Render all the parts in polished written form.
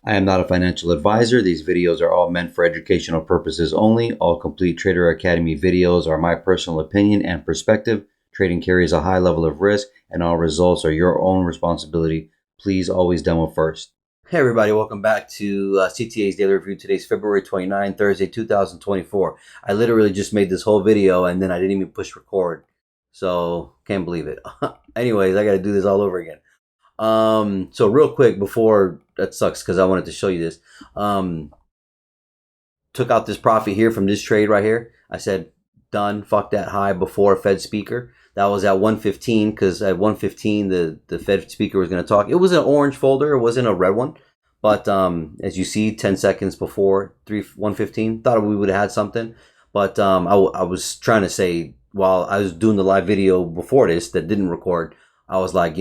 I am not a financial advisor. These videos are all meant for educational purposes only. All complete Trader Academy videos are my personal opinion and perspective. Trading carries a high level of risk, and all results are your own responsibility. Please always demo first. Hey everybody, welcome back to CTA's Daily Review. Today's February 29, Thursday, 2024. I literally just made this whole video and then I didn't even push record. So, can't believe it. Anyways, I got to do this all over again. So real quick before, that sucks because I wanted to show you this. Took out this profit here from this trade right here. I said, done, fuck that high before Fed speaker. That was at 115 because at 115 the Fed speaker was going to talk. It was an orange folder. It wasn't a red one. But as you see, 10 seconds before 115, thought we would have had something. But I was trying to say, while I was doing the live video before this that didn't record, I was like,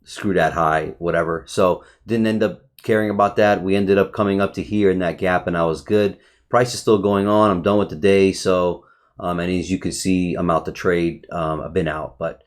screw that high, whatever. So didn't end up caring about that. We ended up coming up to here in that gap and I was good. Price is still going on. I'm done with the day. So, and as you can see, I'm out to trade. I've been out, but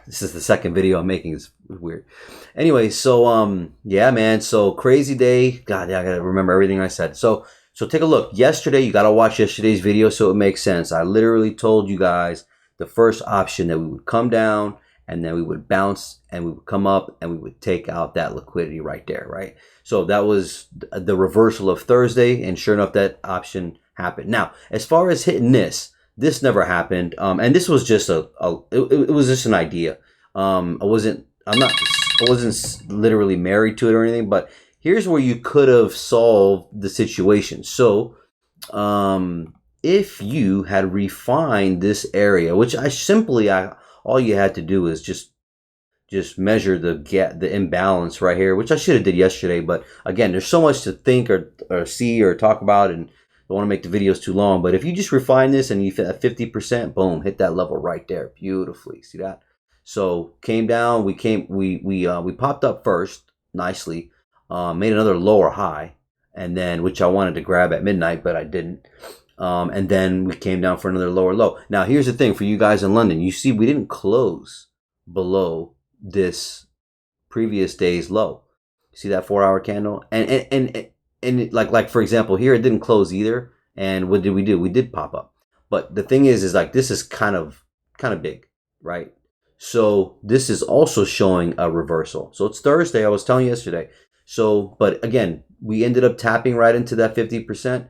this is the second video I'm making. It's weird. Anyway, so, yeah, man. So crazy day. God, yeah, I got to remember everything I said. So take a look. Yesterday, you got to watch yesterday's video so it makes sense. I literally told you guys the first option that we would come down and then we would bounce and we would come up and we would take out that liquidity right there, right? So that was the reversal of Thursday, and sure enough, that option happened. Now, as far as hitting this never happened, and this was just it was just an idea. I wasn't literally married to it or anything, but here's where you could have solved the situation. So, if you had refined this area, which all you had to do is just measure the imbalance right here, which I should have did yesterday. But again, there's so much to think or see or talk about, and don't want to make the videos too long. But if you just refine this and you fit at 50%, boom, hit that level right there beautifully. See that? So came down, we popped up first nicely, made another lower high, and then which I wanted to grab at midnight, but I didn't. And then we came down for another lower low. Now, here's the thing for you guys in London. You see, we didn't close below this previous day's low. See that 4-hour candle? And like for example, here it didn't close either. And what did we do? We did pop up. But the thing is like this is kind of big, right? So this is also showing a reversal. So it's Thursday. I was telling you yesterday. So, but again, we ended up tapping right into that 50%.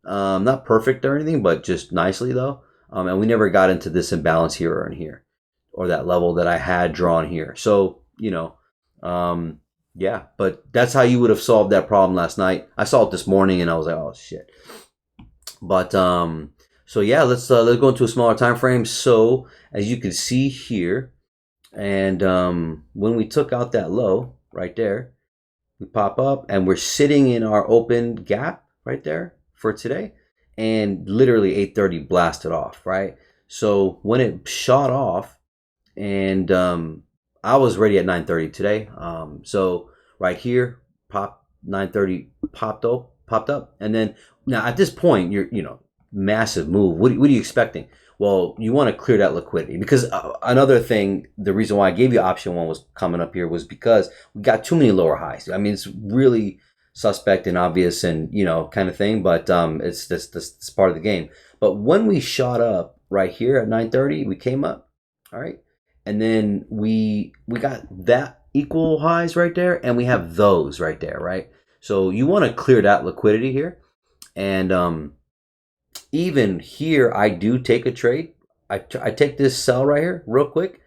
Not perfect or anything, but just nicely though. And we never got into this imbalance here or in here, or that level that I had drawn here. So, yeah, but that's how you would have solved that problem last night. I saw it this morning and I was like, oh shit. But, so yeah, let's go into a smaller time frame. So as you can see here, and, when we took out that low right there, we pop up and we're sitting in our open gap right there for today, and literally 8:30 blasted off, right? So when it shot off, and I was ready at 9:30 today. So right here, 9:30 popped up, and then now at this point, you're massive move. What are you expecting? Well, you want to clear that liquidity because another thing, the reason why I gave you option one was coming up here was because we got too many lower highs. I mean, it's really suspect and obvious and kind of thing, but it's this part of the game. But when we shot up right here at 9:30, we came up, all right, and then we got that equal highs right there, and we have those right there, right? So you want to clear that liquidity here, and even here I do take a trade. I take this sell right here real quick,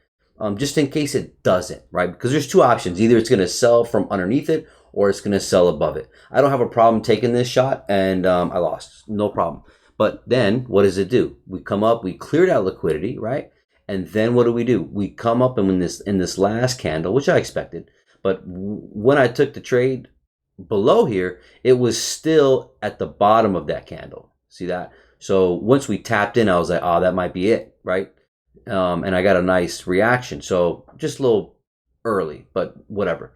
just in case it doesn't, right? Because there's two options: either it's going to sell from underneath it, or it's going to sell above it. I don't have a problem taking this shot, and I lost, no problem. But then what does it do? We come up, we clear that liquidity, right? And then what do? We come up and in this last candle, which I expected, but when I took the trade below here, it was still at the bottom of that candle. See that? So once we tapped in, I was like, oh, that might be it, right? And I got a nice reaction. So just a little early, but whatever.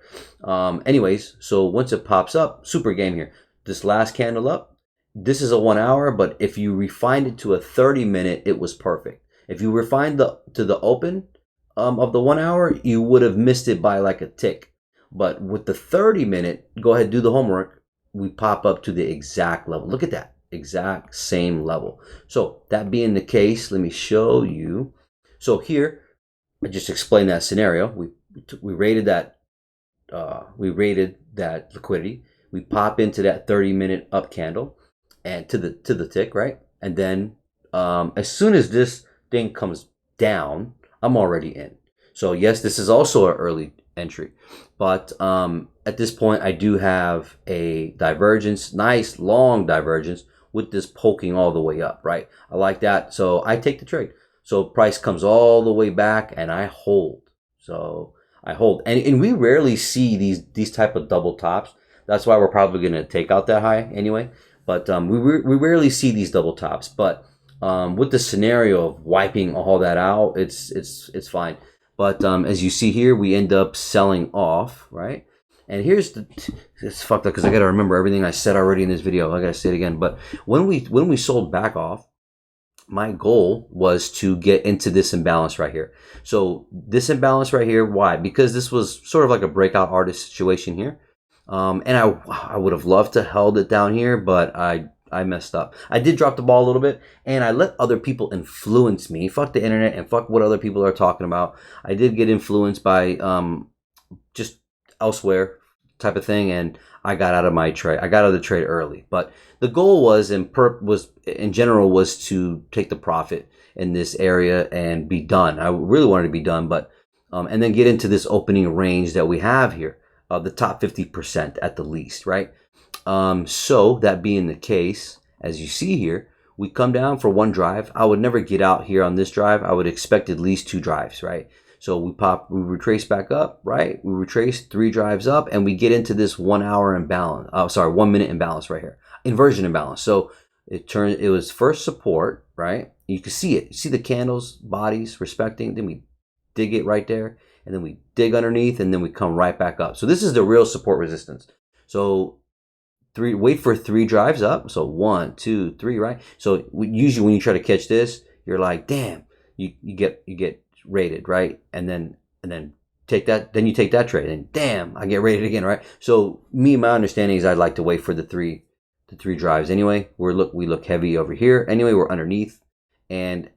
Anyways, so once it pops up, super game here. This last candle up, this is a 1 hour, but if you refined it to a 30-minute, it was perfect. If you refined to the open of the 1 hour, you would have missed it by like a tick. But with the 30-minute, go ahead, do the homework. We pop up to the exact level. Look at that, exact same level. So that being the case, let me show you. So here, I just explained that scenario. We rated that liquidity. We pop into that 30-minute up candle and to the tick, right? And then as soon as this thing comes down, I'm already in. So yes, this is also an early entry, but at this point I do have a divergence, nice long divergence with this poking all the way up, right? I like that. So I take the trade. So price comes all the way back and I hold. So I hold, and we rarely see these type of double tops. That's why we're probably going to take out that high anyway. But we rarely see these double tops. But with the scenario of wiping all that out, it's fine. But as you see here, we end up selling off, right? And here's it's fucked up because I got to remember everything I said already in this video. I got to say it again. But when we sold back off, my goal was to get into this imbalance right here. So this imbalance right here, why? Because this was sort of like a breakout artist situation here. And I would have loved to held it down here, but I messed up. I did drop the ball a little bit, and I let other people influence me. Fuck the internet and fuck what other people are talking about. I did get influenced by just elsewhere type of thing, and I got out of my trade. I got out of the trade early, but the goal was in general was to take the profit in this area and be done. I really wanted to be done, but and then get into this opening range that we have here, the top 50% at the least, right? So that being the case, as you see here, we come down for one drive. I would never get out here on this drive. I would expect at least two drives, right? So we retrace back up, right? We retrace 3 drives up, and we get into this 1 hour imbalance. 1 minute imbalance right here, inversion imbalance. So it was first support, right? You can see it. You see the candles, bodies respecting. Then we dig it right there, and then we dig underneath, and then we come right back up. So this is the real support resistance. So wait for 3 drives up. So 1, 2, 3, right? So usually when you try to catch this, you're like, damn, you get rated, right? And then take that, then you take that trade, and damn, I get rated again, right? So my understanding is I'd like to wait for the three drives anyway. We look heavy over here anyway. We're underneath, and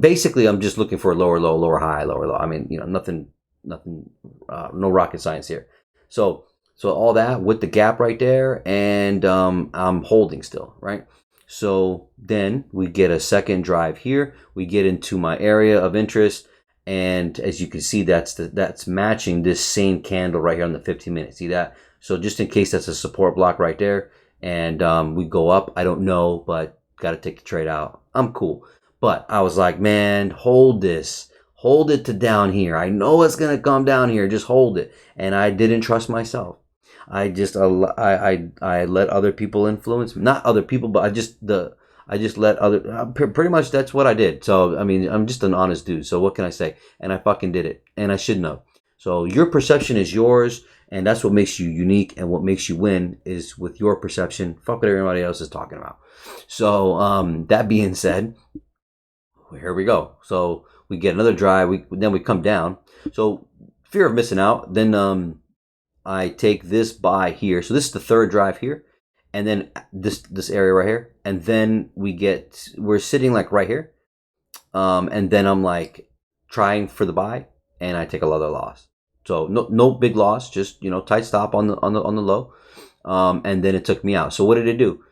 basically I'm just looking for a lower low, lower high, lower low. I mean, nothing, no rocket science here. So all that with the gap right there, and I'm holding still, right? So then we get a second drive here. We get into my area of interest, and as you can see, that's matching this same candle right here on the 15 minutes. See that? So just in case that's a support block right there, and we go up. I don't know, but got to take the trade out. I'm cool, but I was like, man, hold this. Hold it to down here. I know it's gonna come down here. Just hold it. And I didn't trust myself. I let other people influence me. Not other people, but I just let other, pretty much that's what I did. So I mean, I'm just an honest dude, so what can I say? And I fucking did it, and I shouldn't have. So your perception is yours, and that's what makes you unique, and what makes you win is with your perception. Fuck what everybody else is talking about. So that being said, here we go. So we get another drive, then we come down. So fear of missing out, then I take this buy here. So this is the third drive here, and then this area right here, and then we're sitting like right here, and then I'm like trying for the buy, and I take another loss. So no big loss, just tight stop on the low, and then it took me out. So what did it do?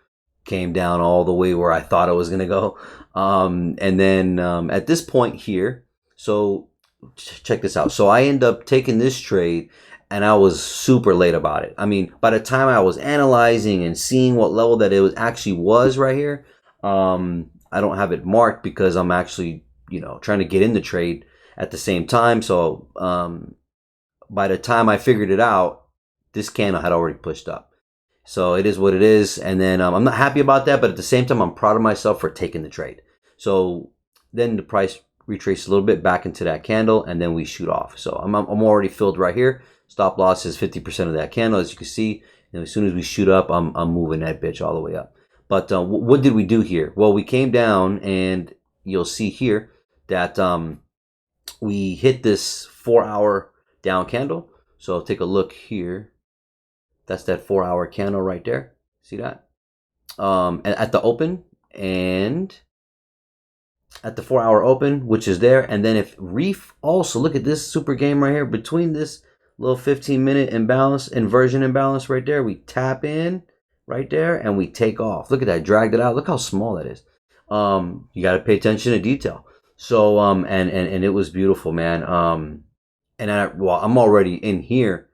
Came down all the way where I thought it was gonna go, and then at this point here, so check this out. So I end up taking this trade, and I was super late about it. I mean, by the time I was analyzing and seeing what level that it actually was right here, I don't have it marked because I'm actually, trying to get in the trade at the same time. So by the time I figured it out, this candle had already pushed up. So it is what it is. And then I'm not happy about that, but at the same time, I'm proud of myself for taking the trade. So then the price retraces a little bit back into that candle, and then we shoot off. So I'm already filled right here. Stop loss is 50% of that candle, as you can see. And as soon as we shoot up, I'm moving that bitch all the way up. But what did we do here? Well, we came down, and you'll see here that we hit this 4-hour down candle. So take a look here. That's that 4-hour candle right there. See that? At the open, and at the 4-hour open, which is there. And then if Reef also, look at this super game right here, between this little 15-minute imbalance, inversion imbalance right there, we tap in right there and we take off. Look at that, dragged it out. Look how small that is. You got to pay attention to detail. So and it was beautiful, man. I'm already in here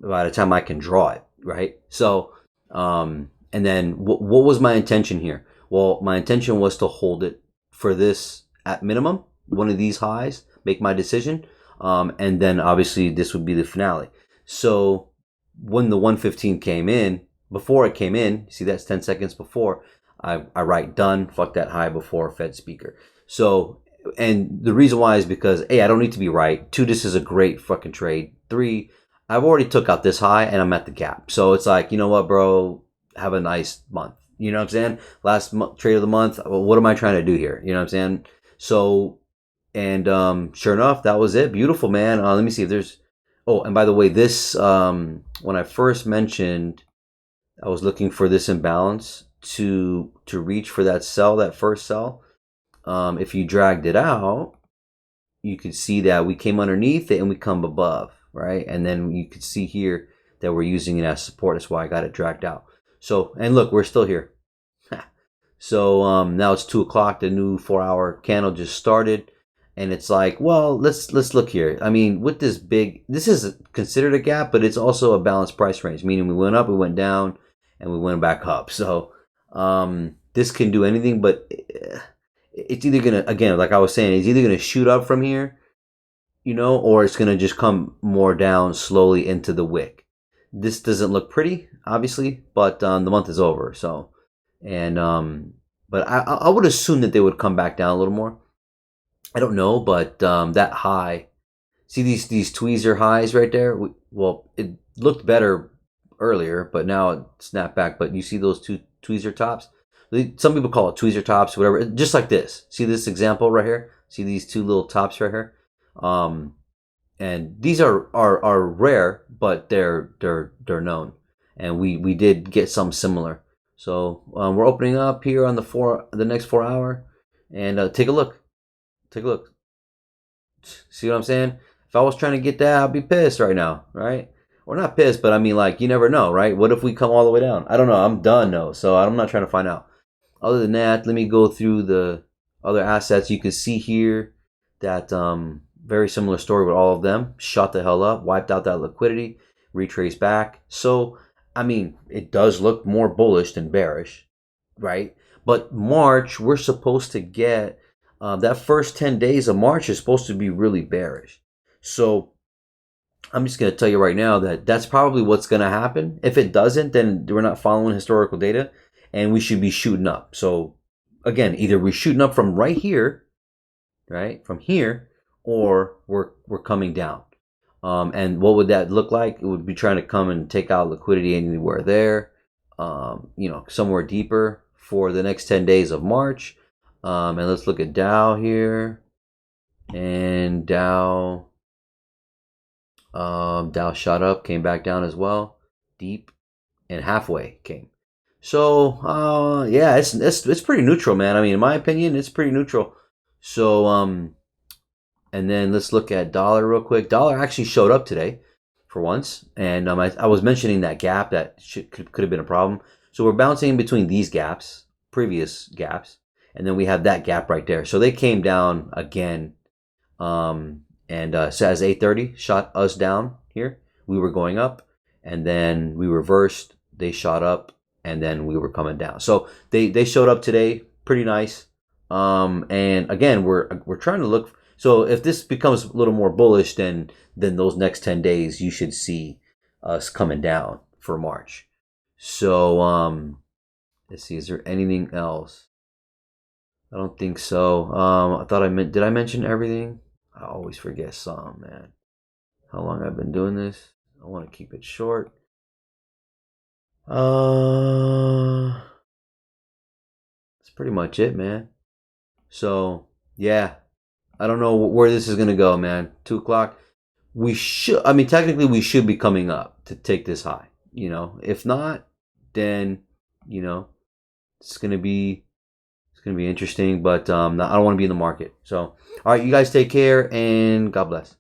by the time I can draw it, right? So and then what was my intention here? Well, my intention was to hold it for this at minimum, one of these highs, make my decision, and then obviously this would be the finale. So when the 115 came in, before it came in, see that's 10 seconds before, I write done, fuck that high before Fed speaker. So, and the reason why is because, A, I don't need to be right. 2, this is a great fucking trade. 3, I've already took out this high and I'm at the gap. So it's like, you know what, bro, have a nice month. You know what I'm saying? Last trade of the month. Well, what am I trying to do here? You know what I'm saying? So, and sure enough, that was it. Beautiful, man. Let me see if there's. Oh, and by the way, this when I first mentioned, I was looking for this imbalance to reach for that sell, that first sell. If you dragged it out, you could see that we came underneath it and we come above, right? And then you could see here that we're using it as support. That's why I got it dragged out. So, and look, we're still here. So now it's 2 o'clock. The new 4-hour candle just started, and it's like, well, let's look here. I mean, with this big, this is considered a gap, but it's also a balanced price range, meaning we went up, we went down, and we went back up. So this can do anything, but it's either gonna, again, like I was saying, it's either gonna shoot up from here, you know, or it's gonna just come more down slowly into the wick. This doesn't look pretty, obviously, but the month is over. So, and but I would assume that they would come back down a little more. I don't know, but that high, see these tweezer highs right there. Well, it looked better earlier, but now it snapped back. But you see those two tweezer tops? Some people call it tweezer tops, whatever. Just like this. See this example right here? See these two little tops right here? And these are rare, but they're known, and we did get some similar. So we're opening up here on the next 4-hour, and take a look. Take a look. See what I'm saying? If I was trying to get that, I'd be pissed right now, right? Or not pissed, but I mean, like, you never know, right? What if we come all the way down? I don't know. I'm done, though, so I'm not trying to find out. Other than that, let me go through the other assets. You can see here that very similar story with all of them. Shot the hell up, wiped out that liquidity, retraced back. So, I mean, it does look more bullish than bearish, right? But March, we're supposed to get that first 10 days of March is supposed to be really bearish. So I'm just going to tell you right now that that's probably what's going to happen. If it doesn't, then we're not following historical data, and we should be shooting up. So again, either we're shooting up from right here, right, from here, or we're coming down. And what would that look like? It would be trying to come and take out liquidity anywhere there, you know, somewhere deeper for the next 10 days of March. And let's look at Dow here, and Dow shot up, came back down as well, deep, and halfway came. So yeah, it's pretty neutral, man. I mean, in my opinion, it's pretty neutral. So and then let's look at dollar real quick. Dollar actually showed up today for once, and I was mentioning that gap that could have been a problem. So we're bouncing in between these gaps, previous gaps, and then we have that gap right there. So they came down again, and so as 8:30 shot us down here, we were going up, and then we reversed. They shot up, and then we were coming down. So they showed up today, pretty nice. And again, we're trying to look. So if this becomes a little more bullish, then those next 10 days, you should see us coming down for March. So let's see, is there anything else? I don't think so. I thought did I mention everything? I always forget some, man. How long I've been doing this? I want to keep it short. That's pretty much it, man. So yeah, I don't know where this is gonna go, man. 2 o'clock. we should, I mean, technically we should be coming up to take this high. You know, if not, then, you know, it's gonna be interesting. But I don't want to be in the market. So, all right, you guys take care and God bless.